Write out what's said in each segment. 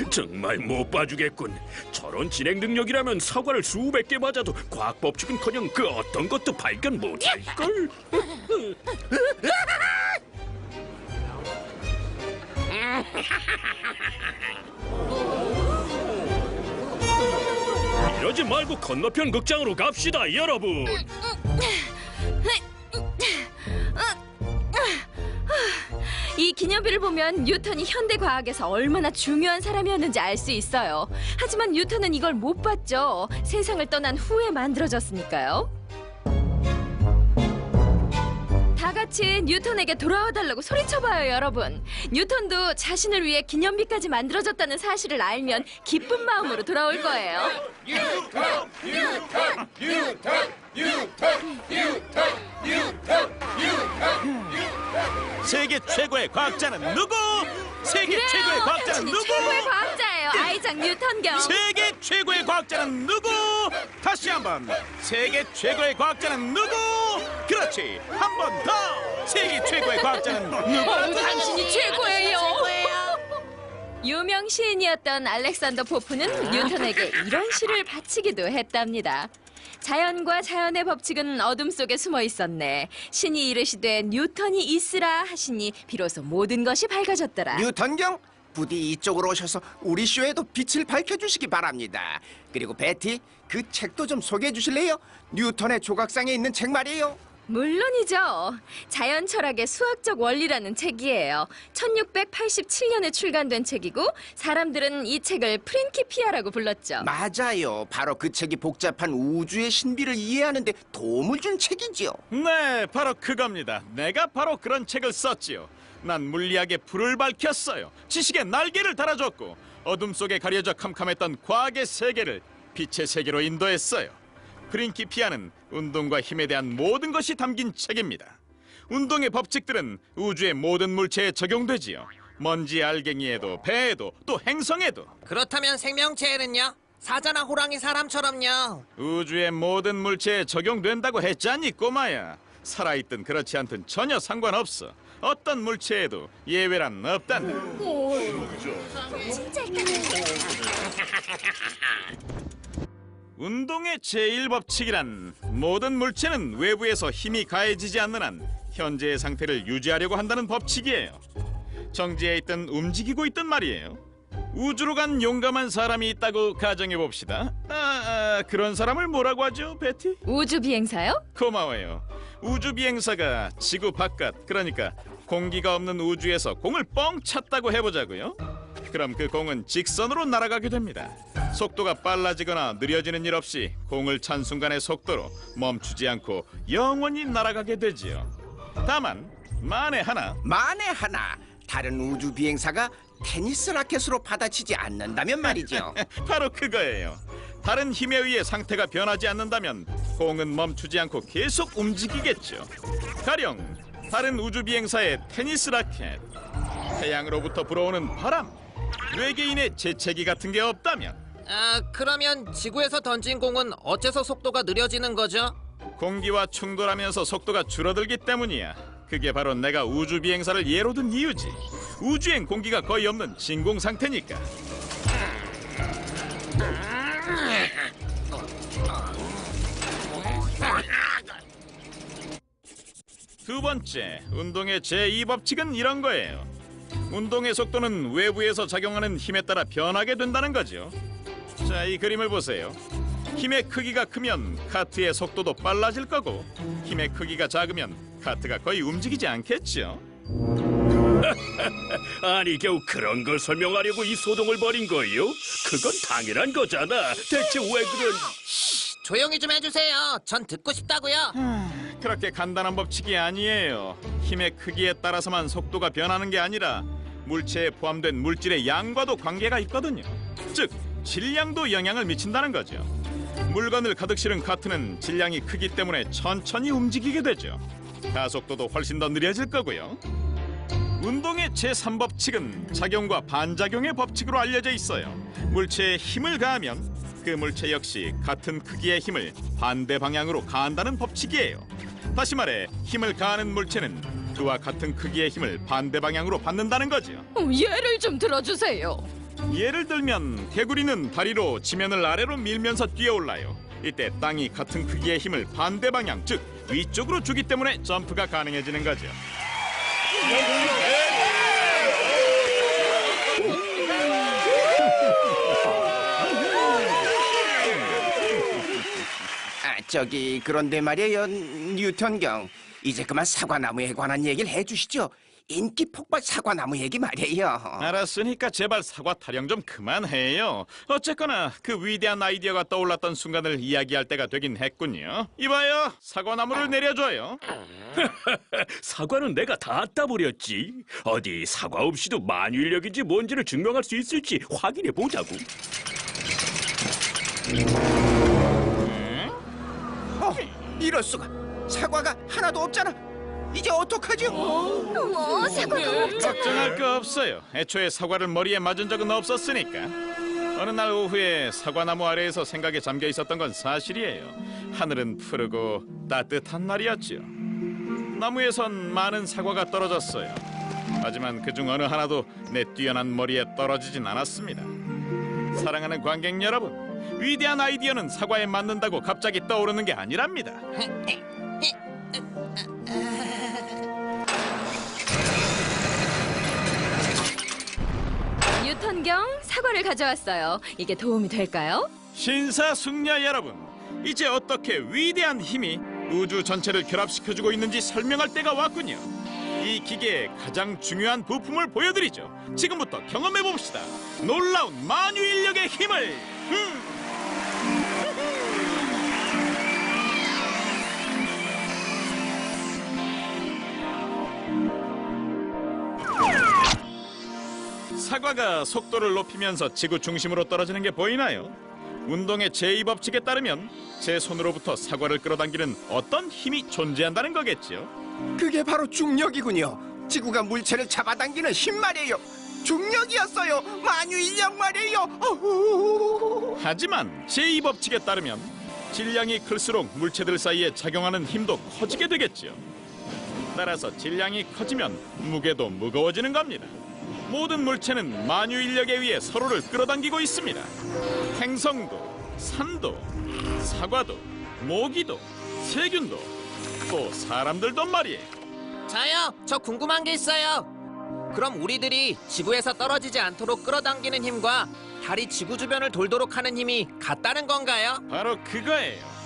정말 못 봐주겠군. 저런 진행 능력이라면 사과를 수백 개 맞아도 과학 법칙은커녕 그 어떤 것도 발견 못할걸. 이러지 말고 건너편 극장으로 갑시다, 여러분. 이 기념비를 보면 뉴턴이 현대 과학에서 얼마나 중요한 사람이었는지 알 수 있어요. 하지만 뉴턴은 이걸 못 봤죠. 세상을 떠난 후에 만들어졌으니까요. 다 같이 뉴턴에게 돌아와 달라고 소리쳐봐요, 여러분. 뉴턴도 자신을 위해 기념비까지 만들어졌다는 사실을 알면 기쁜 마음으로 돌아올 거예요. 뉴턴! 뉴턴! 뉴턴! 뉴턴! 뉴턴! 뉴턴! 뉴턴! 세계 최고의 과학자는 누구? 세계 최고의 과학자는 당신이 누구? 최고의 과학자예요, 아이작 뉴턴 경. 세계 최고의 과학자는 누구? 다시 한번 세계 최고의 과학자는 누구? 그렇지, 한 번 더. 세계 최고의 과학자는 누구? 당신이 최고예요. 유명 시인이었던 알렉산더 포프는 뉴턴에게 이런 시를 바치기도 했답니다. 자연과 자연의 법칙은 어둠 속에 숨어 있었네. 신이 이르시되 뉴턴이 있으라 하시니 비로소 모든 것이 밝아졌더라. 뉴턴경, 부디 이쪽으로 오셔서 우리 쇼에도 빛을 밝혀주시기 바랍니다. 그리고 베티, 그 책도 좀 소개해 주실래요? 뉴턴의 조각상에 있는 책 말이에요. 물론이죠. 자연 철학의 수학적 원리라는 책이에요. 1687년에 출간된 책이고 사람들은 이 책을 프린키피아라고 불렀죠. 맞아요. 바로 그 책이 복잡한 우주의 신비를 이해하는 데 도움을 준 책이지요. 네, 바로 그겁니다. 내가 바로 그런 책을 썼지요. 난 물리학의 불을 밝혔어요. 지식의 날개를 달아줬고 어둠 속에 가려져 캄캄했던 과학의 세계를 빛의 세계로 인도했어요. 프린키피아는 운동과 힘에 대한 모든 것이 담긴 책입니다. 운동의 법칙들은 우주의 모든 물체에 적용되지요. 먼지 알갱이에도, 배에도, 또 행성에도. 그렇다면 생명체에는요? 사자나 호랑이, 사람처럼요. 우주의 모든 물체에 적용된다고 했잖니, 꼬마야. 살아있든 그렇지 않든 전혀 상관없어. 어떤 물체에도 예외란 없단다. 운동의 제1법칙이란 모든 물체는 외부에서 힘이 가해지지 않는 한 현재의 상태를 유지하려고 한다는 법칙이에요. 정지해 있든 움직이고 있든 말이에요. 우주로 간 용감한 사람이 있다고 가정해봅시다. 그런 사람을 뭐라고 하죠, 베티? 우주 비행사요? 고마워요. 우주 비행사가 지구 바깥, 그러니까 공기가 없는 우주에서 공을 뻥 찼다고 해보자고요. 그럼 그 공은 직선으로 날아가게 됩니다. 속도가 빨라지거나 느려지는 일 없이 공을 찬 순간의 속도로 멈추지 않고 영원히 날아가게 되지요. 다만 만에 하나 다른 우주 비행사가 테니스 라켓으로 받아치지 않는다면 말이죠. 바로 그거예요. 다른 힘에 의해 상태가 변하지 않는다면 공은 멈추지 않고 계속 움직이겠죠. 가령 다른 우주 비행사의 테니스 라켓, 태양으로부터 불어오는 바람, 외계인의 재채기 같은 게 없다면, 그러면 지구에서 던진 공은 어째서 속도가 느려지는 거죠? 공기와 충돌하면서 속도가 줄어들기 때문이야. 그게 바로 내가 우주 비행사를 예로 든 이유지. 우주엔 공기가 거의 없는 진공 상태니까. 두 번째, 운동의 제2법칙은 이런 거예요. 운동의 속도는 외부에서 작용하는 힘에 따라 변하게 된다는 거죠. 자, 이 그림을 보세요. 힘의 크기가 크면 카트의 속도도 빨라질 거고, 힘의 크기가 작으면 카트가 거의 움직이지 않겠죠. 아니, 겨우 그런 걸 설명하려고 이 소동을 벌인 거요? 그건 당연한 거잖아. 대체 왜 그런... 조용히 좀 해주세요. 전 듣고 싶다고요. 그렇게 간단한 법칙이 아니에요. 힘의 크기에 따라서만 속도가 변하는 게 아니라 물체에 포함된 물질의 양과도 관계가 있거든요. 즉, 질량도 영향을 미친다는 거죠. 물건을 가득 실은 카트는 질량이 크기 때문에 천천히 움직이게 되죠. 가속도도 훨씬 더 느려질 거고요. 운동의 제3법칙은 작용과 반작용의 법칙으로 알려져 있어요. 물체에 힘을 가하면 그 물체 역시 같은 크기의 힘을 반대 방향으로 가한다는 법칙이에요. 다시 말해, 힘을 가하는 물체는 그와 같은 크기의 힘을 반대 방향으로 받는다는 거죠. 예를 좀 들어주세요. 예를 들면 개구리는 다리로 지면을 아래로 밀면서 뛰어올라요. 이때 땅이 같은 크기의 힘을 반대 방향, 즉 위쪽으로 주기 때문에 점프가 가능해지는 거죠. 저기 그런데 말이에요, 뉴턴경. 이제 그만 사과나무에 관한 얘기를 해주시죠. 인기 폭발 사과나무 얘기 말이에요. 알았으니까 제발 사과 타령 좀 그만해요. 어쨌거나 그 위대한 아이디어가 떠올랐던 순간을 이야기할 때가 되긴 했군요. 이봐요, 사과나무를 내려줘요. 사과는 내가 다 따버렸지. 어디 사과 없이도 만유인력인지 뭔지를 증명할 수 있을지 확인해 보자고. 이럴 수가. 사과가 하나도 없잖아. 이제 어떡하죠? 어머, 사과가 없잖아. 걱정할 거 없어요. 애초에 사과를 머리에 맞은 적은 없었으니까. 어느 날 오후에 사과나무 아래에서 생각에 잠겨 있었던 건 사실이에요. 하늘은 푸르고 따뜻한 날이었죠. 나무에선 많은 사과가 떨어졌어요. 하지만 그중 어느 하나도 내 뛰어난 머리에 떨어지진 않았습니다. 사랑하는 관객 여러분, 위대한 아이디어는 사과에 맞는다고 갑자기 떠오르는 게 아니랍니다. 뉴턴경, 사과를 가져왔어요. 이게 도움이 될까요? 신사숙녀 여러분, 이제 어떻게 위대한 힘이 우주 전체를 결합시켜주고 있는지 설명할 때가 왔군요. 이 기계의 가장 중요한 부품을 보여드리죠. 지금부터 경험해봅시다. 놀라운 만유인력의 힘을. 사과가 속도를 높이면서 지구 중심으로 떨어지는 게 보이나요? 운동의 제2법칙에 따르면 제 손으로부터 사과를 끌어당기는 어떤 힘이 존재한다는 거겠죠. 그게 바로 중력이군요. 지구가 물체를 잡아당기는 힘 말이에요. 중력이었어요. 만유인력 말이에요. 어후. 하지만 제2법칙에 따르면 질량이 클수록 물체들 사이에 작용하는 힘도 커지게 되겠죠. 따라서 질량이 커지면 무게도 무거워지는 겁니다. 모든 물체는 만유인력에 의해 서로를 끌어당기고 있습니다. 행성도, 산도, 사과도, 모기도, 세균도, 또 사람들도 말이에요. 저요, 저 궁금한 게 있어요. 그럼 우리들이 지구에서 떨어지지 않도록 끌어당기는 힘과 달이 지구 주변을 돌도록 하는 힘이 같다는 건가요? 바로 그거예요.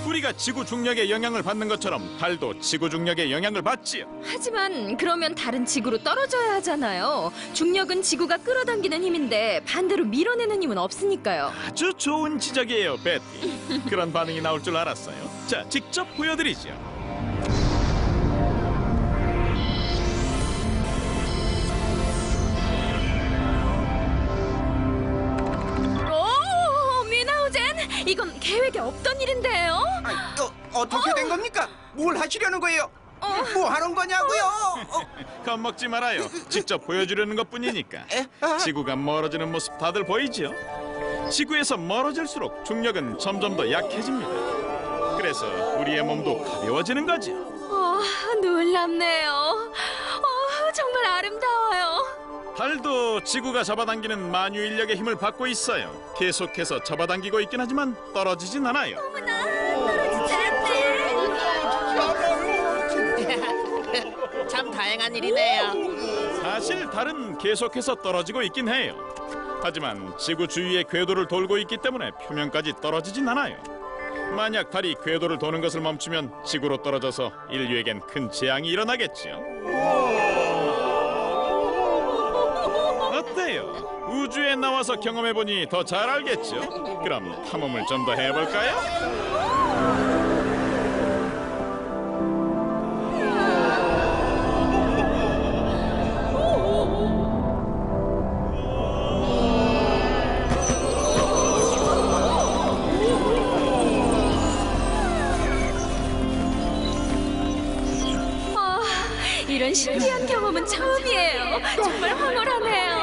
우리가 지구 중력의 영향을 받는 것처럼 달도 지구 중력의 영향을 받지요. 하지만 그러면 달은 지구로 떨어져야 하잖아요. 중력은 지구가 끌어당기는 힘인데 반대로 밀어내는 힘은 없으니까요. 아주 좋은 지적이에요, 베티. 그런 반응이 나올 줄 알았어요. 자, 직접 보여드리죠. 오, 미나우젠! 이건 계획에 없던 일인데요. 어떻게 된 겁니까? 뭘 하시려는 거예요? 뭐 하는 거냐고요? 겁먹지 말아요. 직접 보여주려는 것뿐이니까. 지구가 멀어지는 모습 다들 보이죠? 지구에서 멀어질수록 중력은 점점 더 약해집니다. 그래서 우리의 몸도 가벼워지는 거죠. 놀랍네요. 정말 아름다워요. 달도 지구가 잡아당기는 만유인력의 힘을 받고 있어요. 계속해서 잡아당기고 있긴 하지만 떨어지진 않아요. 참 다행한 일이네요. 사실 달은 계속해서 떨어지고 있긴 해요. 하지만 지구 주위의 궤도를 돌고 있기 때문에 표면까지 떨어지진 않아요. 만약 달이 궤도를 도는 것을 멈추면 지구로 떨어져서 인류에겐 큰 재앙이 일어나겠죠. 어때요? 우주에 나와서 경험해보니 더 잘 알겠죠? 그럼 탐험을 좀 더 해볼까요? 이런 신기한 경험은 처음이에요. 정말 황홀하네요.